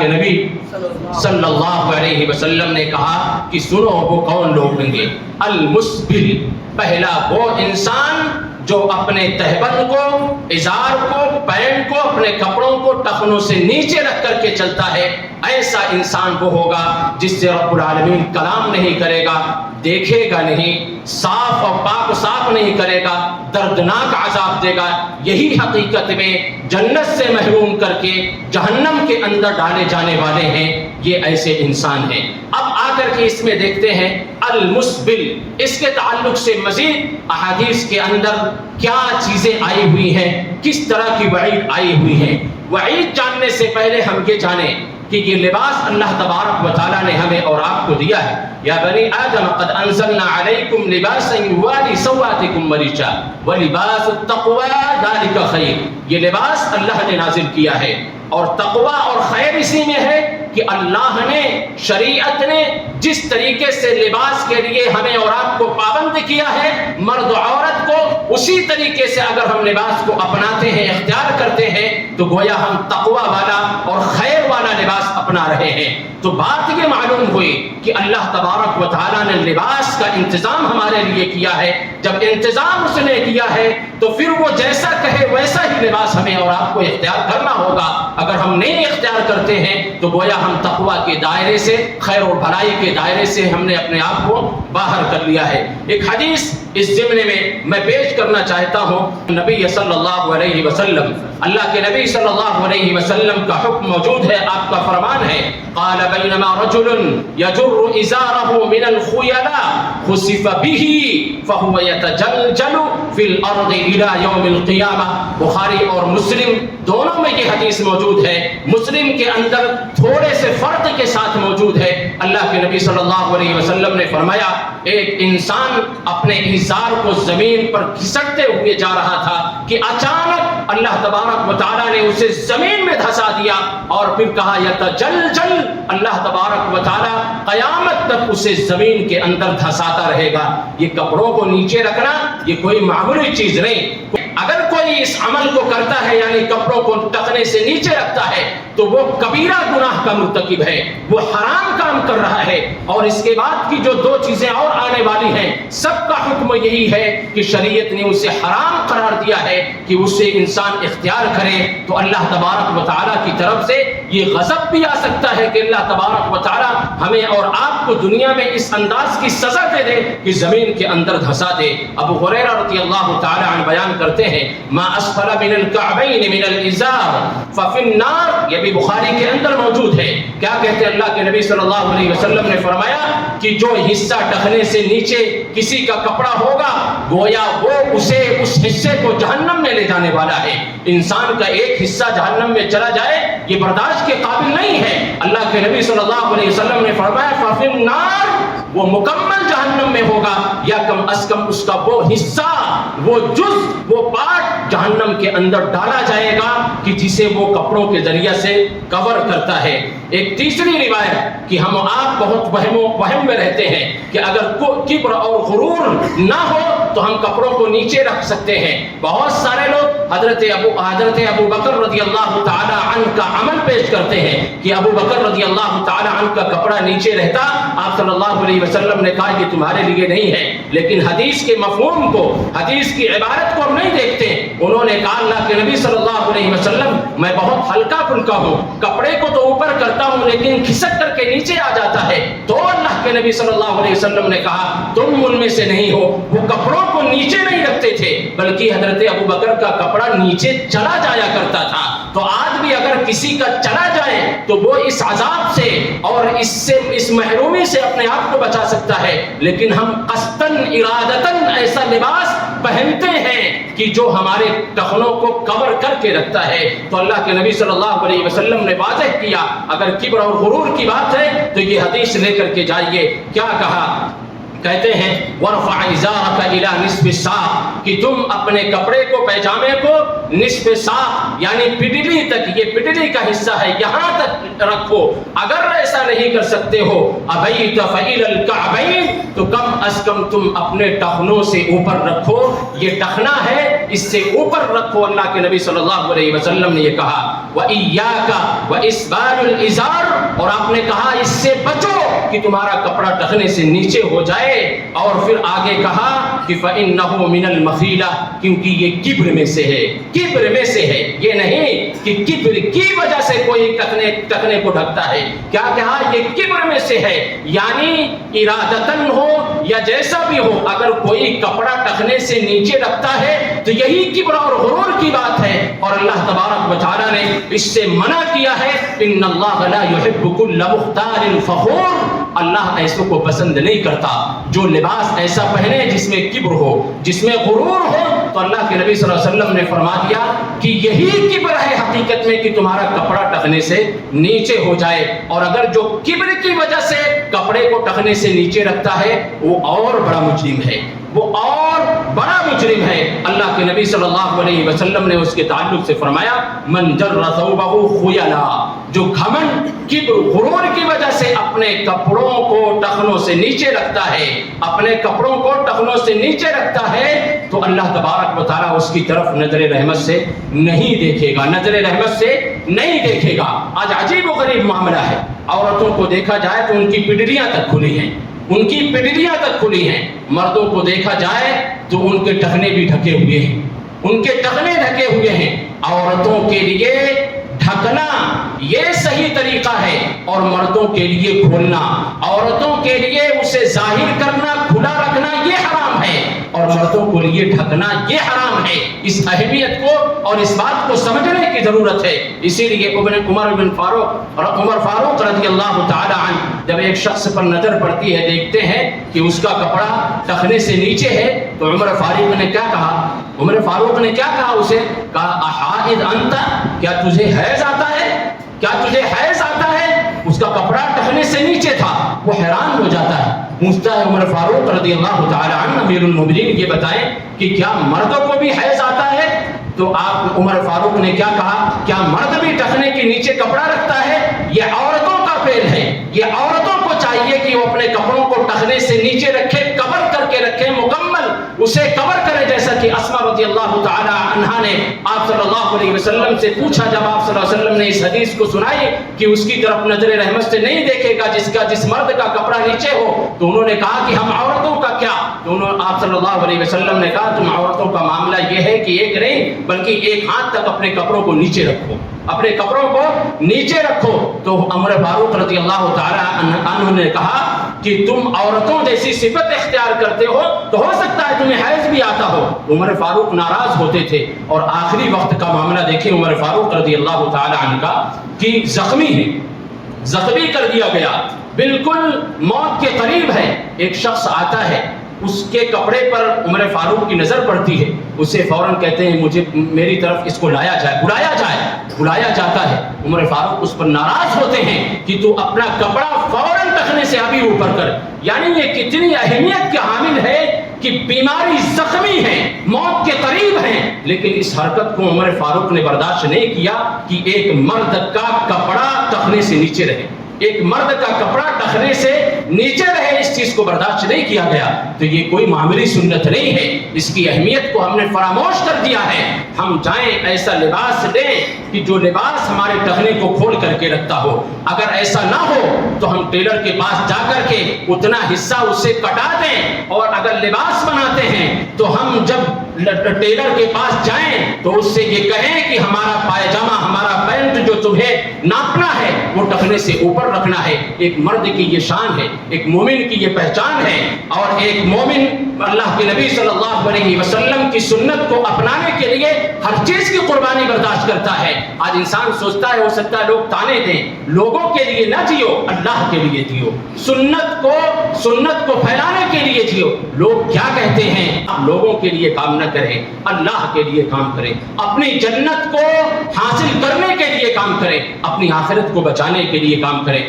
کے نبی صلی اللہ علیہ وسلم نے کہا کہ سنو وہ کون لوگ ہوں گے. المسبل، پہلا وہ انسان جو اپنے تہبند کو، ازار کو، پینٹ کو، اپنے کپڑوں کو ٹخنوں سے نیچے رکھ کر کے چلتا ہے. ایسا انسان وہ ہوگا جس سے رب العالمین کلام نہیں کرے گا، دیکھے گا نہیں، صاف اور پاک صاف نہیں کرے گا، دردناک عذاب دے گا. یہی حقیقت میں جنت سے محروم کر کے جہنم کے اندر ڈالے جانے والے ہیں. یہ ایسے انسان ہیں. اب آ کر کے اس میں دیکھتے ہیں المسبل، اس کے تعلق سے مزید احادیث کے اندر کیا چیزیں آئی ہوئی ہیں، کس طرح کی وعید آئی ہوئی ہیں. وعید جاننے سے پہلے ہم یہ جانیں کہ یہ لباس اللہ تبارک و تعالیٰ نے ہمیں اور آپ کو دیا ہے. یا بنی آدم قد انزلنا علیکم لباسا یواری سوآتکم ورشا ولباس التقوی ذلک خیر. یہ لباس اللہ نے نازل کیا ہے اور تقوی اور خیر اسی میں ہے کہ اللہ نے، شریعت نے جس طریقے سے لباس کے لیے ہمیں اور آپ کو پابند کیا ہے، مرد و عورت کو، اسی طریقے سے اگر ہم لباس کو اپناتے ہیں، اختیار کرتے ہیں، تو گویا ہم تقوی والا اور خیر والا لباس اپنا رہے ہیں. تو بات یہ معلوم ہوئی کہ اللہ تبارک و تعالیٰ نے لباس کا انتظام ہمارے لیے کیا ہے. جب انتظام اس نے کیا ہے تو پھر وہ جیسا کہے ویسا ہی لباس ہمیں اور آپ کو اختیار کرنا ہوگا. اگر ہم نہیں اختیار کرتے ہیں تو گویا ہم تقوی کے دائرے سے، خیر و بھلائی کے دائرے سے ہم نے اپنے آپ کو باہر کر لیا ہے. ایک حدیث اس ضمن میں پیش کرنا چاہتا ہوں. نبی صلی اللہ علیہ وسلم، اللہ کے نبی صلی اللہ علیہ وسلم کا حکم موجود ہے، آپ کا فرمان ہے. قال بینما رجل یجر ازارہ من الخیلاء خسف به فهو يتجلجل في الارض الى يوم القیامہ. بخاری اور مسلم دونوں میں یہ حدیث موجود ہے. مسلم کے اندر تھوڑے سے فرق کے ساتھ موجود ہے. اللہ کے نبی صلی اللہ علیہ وسلم نے فرمایا ایک انسان اپنے ازار کو زمین پر کھسکتے ہوئے جا رہا تھا کہ اچانک اللہ تبارک و تعالیٰ نے اسے زمین میں دھسا دیا اور پھر کہا یتجلجل، اللہ تبارک و تعالیٰ قیامت تک اسے زمین کے اندر دھساتا رہے گا. یہ کپڑوں کو نیچے رکھنا یہ کوئی معمولی چیز نہیں. اگر کوئی اس عمل کو کرتا ہے یعنی کپڑوں کو ٹخنے سے نیچے رکھتا ہے تو وہ کبیرہ گناہ کا مرتکب ہے، وہ حرام کام کر رہا ہے. اور اس کے بعد کی جو دو چیزیں اور آنے والی ہیں سب کا حکم یہی ہے کہ شریعت نے اسے حرام قرار دیا ہے کہ اسے انسان اختیار کرے. تو اللہ تبارک و تعالیٰ کی طرف سے یہ غضب بھی آ سکتا ہے کہ اللہ تبارک و تعالیٰ ہمیں اور آپ کو دنیا میں اس انداز کی سزا دے دے کہ زمین کے اندر دھسا دے. ابو ہریرہ رضی اللہ تعالیٰ عنہ بیان کرتے ہیں ما اسفل من الكعبین من الازار ففی النار. یہ بھی بخاری کے اندر موجود ہے. کیا کہتے ہیں اللہ کے نبی صلی اللہ علیہ وسلم نے فرمایا کہ جو حصہ ٹخنے سے نیچے کسی کا کپڑا ہوگا گویا وہ اسے اس حصے کو جہنم میں لے جانے والا ہے. انسان کا ایک حصہ جہنم میں چلا جائے یہ برداشت کے قابل نہیں ہے. اللہ کے نبی صلی اللہ علیہ وسلم نے فرمایا ففی النار، وہ مکمل جہنم میں ہوگا یا کم از کم اس کا وہ حصہ، وہ جز، وہ پارٹ جہنم کے اندر ڈالا جائے گا کہ جسے وہ کپڑوں کے ذریعے سے کور کرتا ہے. ایک تیسری روایت کہ ہم آپ بہت وہم میں رہتے ہیں کہ اگر کبر اور غرور نہ ہو تو ہم کپڑوں کو نیچے رکھ سکتے ہیں. بہت سارے لوگ حضرت ابو بکر رضی اللہ تعالی عنہ کا عمل پیش کرتے ہیں کہ ابو بکر رضی اللہ تعالی عنہ کا کپڑا نیچے رہتا. آپ صلی اللہ علیہ وسلم نے کہا یہ تمہارے لیے نہیں ہے. لیکن حدیث کے مفہوم کو، حدیث کی عبارت کو ہم نہیں دیکھتے. انہوں نے کہا اللہ کے نبی صلی اللہ علیہ وسلم میں بہت ہلکا پھلکا ہوں، کپڑے کو تو اوپر کرتا ہوں لیکن کھسک کر کے نیچے آ جاتا ہے. تو اللہ کے نبی صلی اللہ علیہ وسلم نے کہا تم ان میں سے نہیں ہو. وہ کپڑوں کو نیچے نہیں رکھتے تھے بلکہ حضرت ابو بکر کا کپڑا نیچے چلا جایا کرتا تھا. تو آج بھی اگر کسی کا چلا جائے تو وہ اس عذاب سے اور اس محرومی سے اپنے آپ کو بچا سکتا ہے. لیکن ہم قصداً ارادتاً ایسا لباس پہنتے ہیں کہ جو ہمارے ٹخنوں کو کور کر کے رکھتا ہے. تو اللہ کے نبی صلی اللہ علیہ وسلم نے واضح کیا اگر کبر اور غرور کی بات ہے تو یہ حدیث لے کر کے جائیے. کیا کہا؟ کہتے ہیں وَرْفَعْ إِزَارَكَ إِلَى نِصْفِ السَّاقِ کہ تم اپنے کپڑے کو، پیجامے کو نصف ساق یعنی پٹلی تک، یہ پٹلی کا حصہ ہے، یہاں تک رکھو. اگر ایسا نہیں کر سکتے ہو أَبَيْتَ فَإِلَى الْكَعْبَيْنِ تو کم از کم تم اپنے ٹخنوں سے اوپر رکھو. یہ ٹخنا ہے اس سے اوپر رکھو۔ اللہ کے نبی صلی اللہ علیہ وسلم نے یہ کہا وَإِيَّاكَ وَإِسْبَالُ الْإِزَارِ، اور آپ نے کہا اس سے بچو کہ تمہارا کپڑا ٹخنے سے نیچے ہو جائے، اور پھر آگے کہا کہ فَإِنَّهُ مِنَ الْمَخِيلَةِ، کیونکہ یہ کبر میں سے ہے، کبر میں سے ہے۔ یہ نہیں کہ کبر کی وجہ سے کوئی ٹخنے کو ڈھکتا ہے، کیا کہا یہ کبر میں سے ہے، یعنی ارادتاً ہو یا جیسا بھی ہو، اگر کوئی کپڑا ٹخنے سے نیچے رکھتا ہے تو یہی کبر اور غرور کی بات ہے، اور اللہ تبارک و تعالیٰ نے اس سے منع کیا ہے۔ ان اللہ لا يحب كل مختال فخور، اللہ ایسوں کو پسند نہیں کرتا جو لباس ایسا پہنے جس میں کبر ہو، جس میں غرور ہو۔ تو اللہ کے نبی صلی اللہ علیہ وسلم نے فرما دیا کہ یہی کبر ہے حقیقت میں کہ تمہارا کپڑا ٹخنے سے نیچے ہو جائے، اور اگر جو کبر کی وجہ سے کپڑے کو ٹخنے سے نیچے رکھتا ہے وہ اور بڑا مجرم ہے، وہ اور بڑا مجرم ہے۔ اللہ کے نبی صلی اللہ علیہ وسلم نے اس کے تعلق سے فرمایا من جر ثوبہ خیلا، جو گھمنڈ کبر غرور کی وجہ سے اپنے کپڑوں کو ٹخنوں سے نیچے رکھتا ہے، اپنے کپڑوں کو ٹخنوں سے نیچے رکھتا ہے، تو اللہ تبارک و تعالیٰ اس کی طرف نظر رحمت سے نہیں دیکھے گا، نظر رحمت سے نہیں دیکھے گا۔ آج عجیب و غریب معاملہ ہے، عورتوں کو دیکھا جائے تو ان کی پڈلیاں تک کھلی ہیں، ان کی پڈلیاں تک کھلی ہیں، مردوں کو دیکھا جائے تو ان کے ٹخنے بھی ڈھکے ہوئے ہیں، ان کے ٹخنے ڈھکے ہوئے ہیں۔ عورتوں کے لیے ڈھکنا یہ صحیح طریقہ ہے، اور مردوں کے لیے کھولنا، عورتوں کے لیے اسے ظاہر کرنا، کھلا رکھنا یہ حرام ہے، اور مردوں کو لیے ڈھکنا یہ حرام ہے۔ اس اہمیت کو اور اس بات کو سمجھنے کی ضرورت ہے۔ اسی لیے عمر فاروق رضی اللہ تعالی عنہ جب ایک شخص پر نظر پڑتی ہے، دیکھتے ہیں کہ اس کا کپڑا ٹخنے سے نیچے ہے، تو عمر فاروق نے کیا کہا؟ عمر فاروق نے کیا کہا؟ اسے کہا احائض انت، کیا تجھے حیض آتا ہے؟ کیا تجھے حیض آتا ہے؟ اس کا کپڑا ٹخنے سے نیچے تھا، وہ حیران ہو جاتا ہے، پوچھتا ہے عمر فاروق رضی اللہ تعالی عنہ امیر المومنین یہ بتائیں کہ کیا مردوں کو بھی حیض آتا ہے؟ تو آپ عمر فاروق نے کیا کہا؟ کیا مرد بھی ٹخنے کے نیچے کپڑا رکھتا ہے؟ یہ عورتوں کا فعل ہے، یہ عورتوں کو چاہیے کہ وہ اپنے کپڑوں کو ٹخنے سے نیچے رکھے، کور کر کے رکھے، مکمل اسے کور کرے، جیسا کہ اسما رضی اللہ تعالی عنہا نے آپ صلی اللہ علیہ وسلم سے پوچھا، جب آپ صلی اللہ علیہ وسلم نے اس حدیث کو سنائی کہ اس کی طرف نظر رحمت سے نہیں دیکھے گا جس مرد کا کپڑا نیچے ہو، تو انہوں نے کہا کہ ہم عورتوں کا کیا؟ تو آپ صلی اللہ علیہ وسلم نے کہا تم عورتوں کا معاملہ یہ ہے کہ ایک نہیں بلکہ ایک ہاتھ تک اپنے کپڑوں کو نیچے رکھو، اپنے کپڑوں کو نیچے رکھو۔ تو عمر فاروق رضی اللہ تعالی عنہ نے کہا کہ تم عورتوں جیسی صفت اختیار کرتے ہو تو ہو سکتا ہے تمہیں حیض بھی آتا ہو۔ عمر فاروق ناراض ہوتے تھے، اور آخری وقت کا معاملہ دیکھیں عمر فاروق رضی اللہ تعالی عنہ کا کہ زخمی ہے، زخمی کر دیا گیا، بالکل موت کے قریب ہے۔ ایک شخص آتا ہے، اس کے کپڑے پر عمر فاروق کی نظر پڑتی ہے، اسے فوراً کہتے ہیں مجھے میری طرف اس کو لایا جائے، بلایا جاتا ہے۔ عمر فاروق اس پر ناراض ہوتے ہیں کہ تو اپنا کپڑا فوراً ٹخنے سے ابھی اوپر کر۔ یعنی یہ کتنی اہمیت کے حامل ہے کہ بیماری زخمی ہے، موت کے قریب ہے، لیکن اس حرکت کو عمر فاروق نے برداشت نہیں کیا کہ ایک مرد کا کپڑا ٹخنے سے نیچے رہے، ایک مرد کا کپڑا ٹخنے سے نیچے رہے، اس چیز کو برداشت نہیں کیا گیا۔ تو یہ کوئی معمولی سنت نہیں ہے، اس کی اہمیت کو ہم نے فراموش کر دیا ہے۔ ہم جائیں ایسا لباس دیں کہ جو لباس ہمارے ٹخنے کو کھول کر کے رکھتا ہو، اگر ایسا نہ ہو تو ہم ٹیلر کے پاس جا کر کے اتنا حصہ اس سے کٹا دیں، اور اگر لباس بناتے ہیں تو ہم جب ٹیلر کے پاس جائیں تو اس سے یہ کہیں کہ ہمارا پائجامہ، ہمارا پینٹ جو تمہیں ناپنا ہے وہ ٹخنے سے اوپر رکھنا ہے۔ ایک مرد کی یہ شان ہے، ایک مومن کی یہ پہچان ہے، اور ایک مومن اللہ کے نبی صلی اللہ علیہ وسلم کی سنت کو اپنانے کے لیے ہر چیز کی قربانی برداشت کرتا ہے۔ آج انسان سوچتا ہے ہو سکتا ہے لوگ تانے دیں، لوگوں کے لیے نہ جیو، اللہ کے لیے جیو، سنت کو پھیلانے کے لیے جیو۔ لوگ کیا کہتے ہیں، آپ لوگوں کے لیے کام نہ کریں، اللہ کے لیے کام کریں، اپنی جنت کو حاصل کرنے کے لیے کام کریں، اپنی آخرت کو بچانے کے لیے کام کریں۔